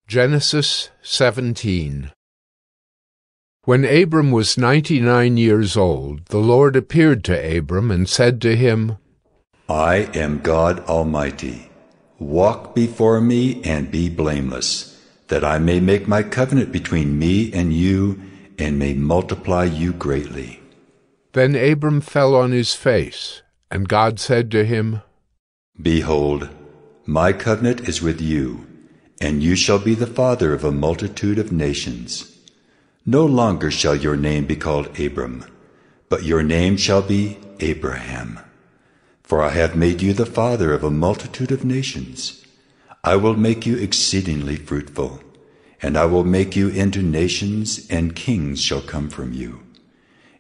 Genesis 17. When Abram was 99 years old, the Lord appeared to Abram and said to him, I am God Almighty. Walk before me and be blameless, that I may make my covenant between me and you, and may multiply you greatly. Then Abram fell on his face, and God said to him, Behold, my covenant is with you, and you shall be the father of a multitude of nations. No longer shall your name be called Abram, but your name shall be Abraham. For I have made you the father of a multitude of nations. I will make you exceedingly fruitful, and I will make you into nations, and kings shall come from you.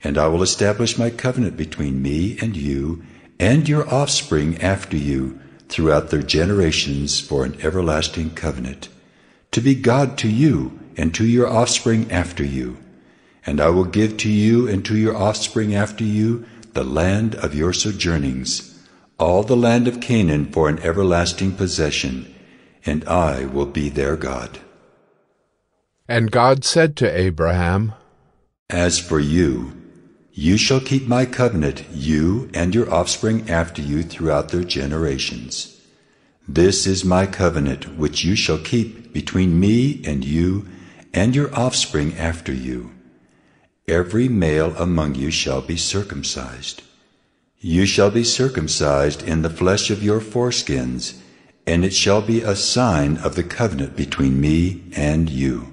And I will establish my covenant between me and you, and your offspring after you, throughout their generations for an everlasting covenant, to be God to you and to your offspring after you. And I will give to you and to your offspring after you the land of your sojournings, all the land of Canaan for an everlasting possession, and I will be their God. And God said to Abraham, As for you, you shall keep my covenant, you and your offspring after you throughout their generations. This is my covenant which you shall keep between me and you and your offspring after you. Every male among you shall be circumcised. You shall be circumcised in the flesh of your foreskins, and it shall be a sign of the covenant between me and you.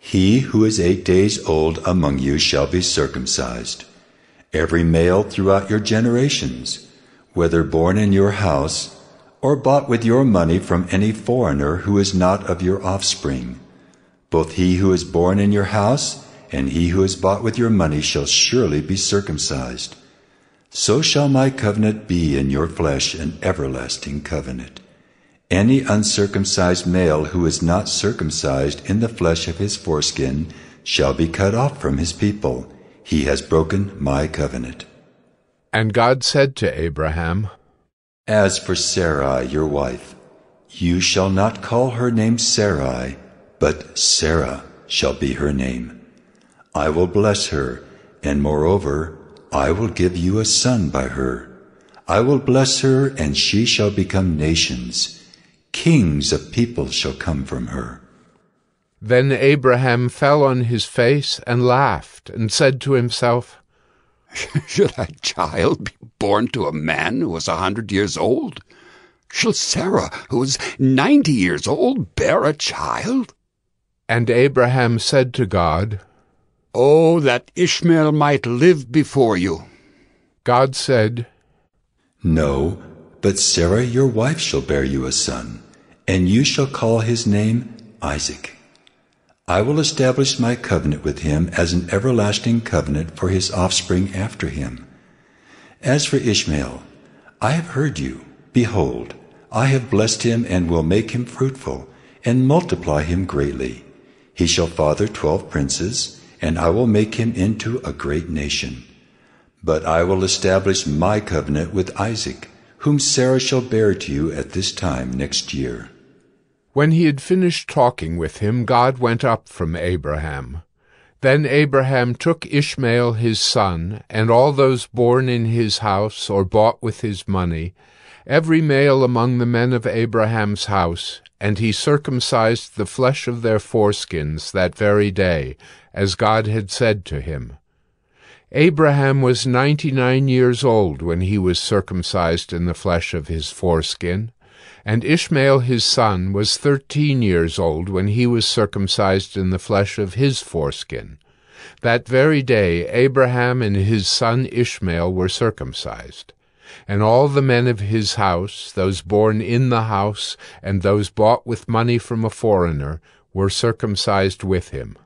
He who is 8 days old among you shall be circumcised, every male throughout your generations, whether born in your house or bought with your money from any foreigner who is not of your offspring. Both he who is born in your house and he who is bought with your money shall surely be circumcised. So shall my covenant be in your flesh, an everlasting covenant. Any uncircumcised male who is not circumcised in the flesh of his foreskin shall be cut off from his people. He has broken my covenant. And God said to Abraham, As for Sarai, your wife, you shall not call her name Sarai, but Sarah shall be her name. I will bless her, and moreover, I will give you a son by her. I will bless her, and she shall become nations. Kings of peoples shall come from her. Then Abraham fell on his face and laughed, and said to himself, Should a child be born to a man who is 100 years old? Shall Sarah, who is 90 years old, bear a child? And Abraham said to God, Oh, that Ishmael might live before you. God said, No, but Sarah your wife shall bear you a son, and you shall call his name Isaac. I will establish my covenant with him as an everlasting covenant for his offspring after him. As for Ishmael, I have heard you. Behold, I have blessed him and will make him fruitful, and multiply him greatly. He shall father 12 princes, and I will make him into a great nation. But I will establish my covenant with Isaac, whom Sarah shall bear to you at this time next year. When he had finished talking with him, God went up from Abraham. Then Abraham took Ishmael his son, and all those born in his house or bought with his money, every male among the men of Abraham's house, and he circumcised the flesh of their foreskins that very day, as God had said to him. Abraham was 99 years old when he was circumcised in the flesh of his foreskin, and Ishmael his son was 13 years old when he was circumcised in the flesh of his foreskin. That very day Abraham and his son Ishmael were circumcised. And all the men of his house, those born in the house, and those bought with money from a foreigner, were circumcised with him.